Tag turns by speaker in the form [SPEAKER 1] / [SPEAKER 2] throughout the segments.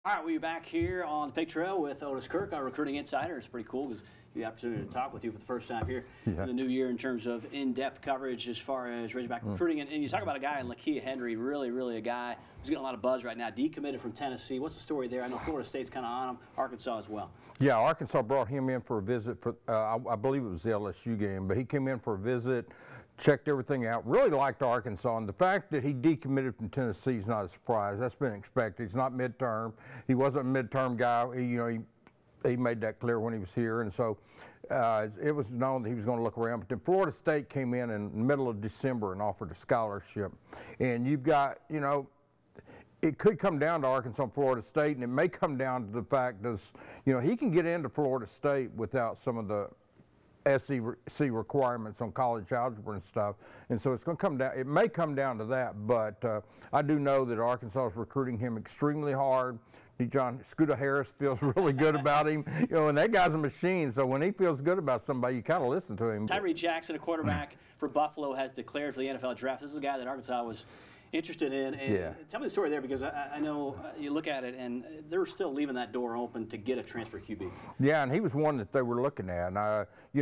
[SPEAKER 1] All right, we're back here on the Pig Trail with Otis Kirk, our recruiting insider. It's pretty cool because you have the opportunity to talk with you for the first time here in the new year in terms of in-depth coverage as far as Razorback recruiting. And you talk about a guy, Lakita Henry, really a guy who's getting a lot of buzz right now, decommitted from Tennessee. What's the story there? I know Florida State's kind of on him, Arkansas as well.
[SPEAKER 2] Yeah, Arkansas brought him in for a visit for, I believe it was the LSU game, but he came in for a visit, checked everything out, really liked Arkansas, and the fact that he decommitted from Tennessee is not a surprise. That's been expected. He's not midterm. He wasn't a midterm guy. He made that clear when he was here, and so it was known that he was going to look around. But then Florida State came in the middle of December and offered a scholarship, and you've got, it could come down to Arkansas and Florida State, and it may come down to the fact that, he can get into Florida State without some of the SEC requirements on college algebra and stuff, and so it's going to come down. It may come down to that, but I do know that Arkansas is recruiting him extremely hard. Scooter Harris feels really good about him, and that guy's a machine. So when he feels good about somebody, you kind of listen to him.
[SPEAKER 1] Tyree Jackson, a quarterback for Buffalo, has declared for the NFL draft. This is a guy that Arkansas was interested in. And tell me the story there, because I know you look at it and they're still leaving that door open to get a transfer QB.
[SPEAKER 2] Yeah, and he was one that they were looking at. And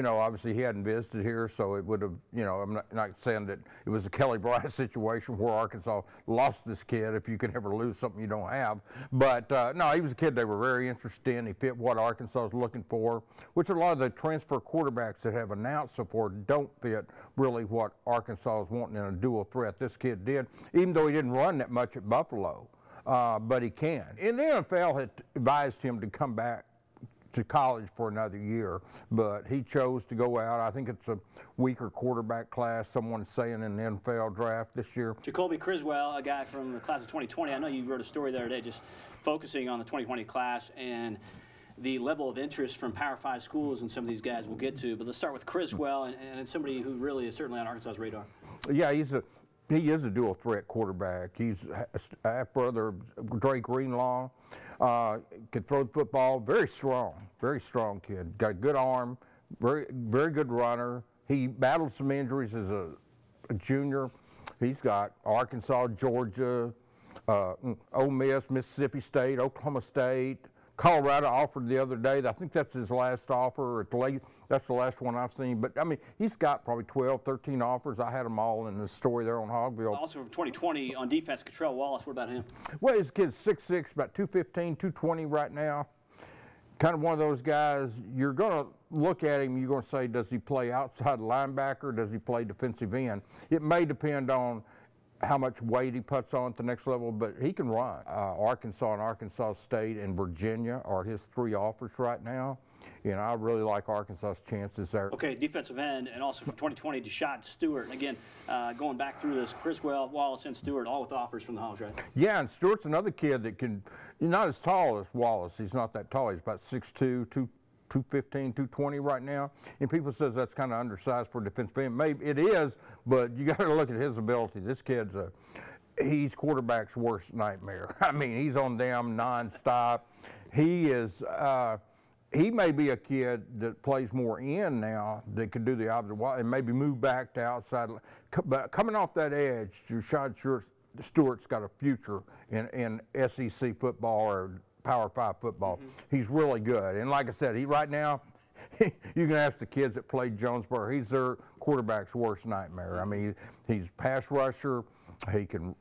[SPEAKER 2] obviously he hadn't visited here, so it would have, I'm not saying that it was a Kelly Bryce situation where Arkansas lost this kid if you could ever lose something you don't have. But no, he was a kid they were very interested in. He fit what Arkansas is looking for, which a lot of the transfer quarterbacks that have announced so far don't fit really what Arkansas is wanting in a dual threat. This kid did, even though he didn't run that much at Buffalo, but he can. And the NFL had advised him to come back to college for another year, but he chose to go out. I think it's a weaker quarterback class, someone's saying, in the NFL draft this year.
[SPEAKER 1] Jacoby Criswell, a guy from the class of 2020. I know you wrote a story the other day just focusing on the 2020 class and the level of interest from Power 5 schools and some of these guys we'll get to. But let's start with Criswell, and somebody who really is certainly on Arkansas's radar.
[SPEAKER 2] Yeah, he is a dual threat quarterback. He's a half brother of Dre Greenlaw. Can throw the football. Very strong kid. Got a good arm. Very good runner. He battled some injuries as a junior. He's got Arkansas, Georgia, Ole Miss, Mississippi State, Oklahoma State. Colorado offered the other day. I think that's his last offer. That's the last one I've seen. But, I mean, he's got probably 12, 13 offers. I had them all in the story there on Hogville.
[SPEAKER 1] Also from 2020 on defense, Cottrell Wallace. What about him?
[SPEAKER 2] Well, his kid's 6'6", about 215, 220 right now. Kind of one of those guys, you're going to look at him, you're going to say, does he play outside linebacker? Does he play defensive end? It may depend on how much weight he puts on at the next level, but he can run. Arkansas and Arkansas State and Virginia are his 3 offers right now. I really like Arkansas's chances there.
[SPEAKER 1] Okay, defensive end, and also from 2020, Deshaun Stewart. And again, going back through this, Criswell, Wallace, and Stewart, all with offers from the Hogs, right?
[SPEAKER 2] Yeah, and Stewart's another kid that can, not as tall as Wallace. He's not that tall. He's about 6'2", 215, 220 right now, and people says that's kind of undersized for a defensive end. Maybe it is, but you got to look at his ability. This kid's he's quarterback's worst nightmare. I mean, he's on them nonstop. He is. He may be a kid that plays more in now that could do the opposite and maybe move back to outside. But coming off that edge, Deshaun Stewart's got a future in SEC football or Power 5 football. He's really good. And like I said, right now, you can ask the kids that played Jonesboro, he's their quarterback's worst nightmare. I mean, he's pass rusher. He can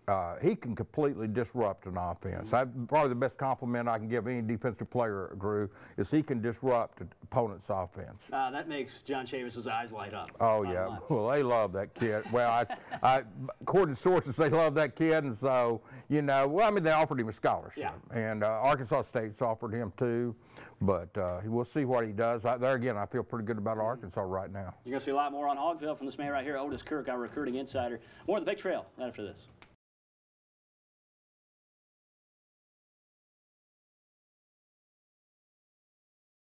[SPEAKER 2] completely disrupt an offense. Probably the best compliment I can give any defensive player, Drew, is he can disrupt an opponent's offense.
[SPEAKER 1] That makes John Chavis's eyes light up.
[SPEAKER 2] Oh, yeah. Well, they love that kid. Well, according to sources, they love that kid, and so, well, I mean, they offered him a scholarship. Yeah. And Arkansas State's offered him too, but we'll see what he does. There again, I feel pretty good about Arkansas right now.
[SPEAKER 1] You're going to see a lot more on Hogville from this man right here, Otis Kirk, our recruiting insider. More on the Big Trail right after this.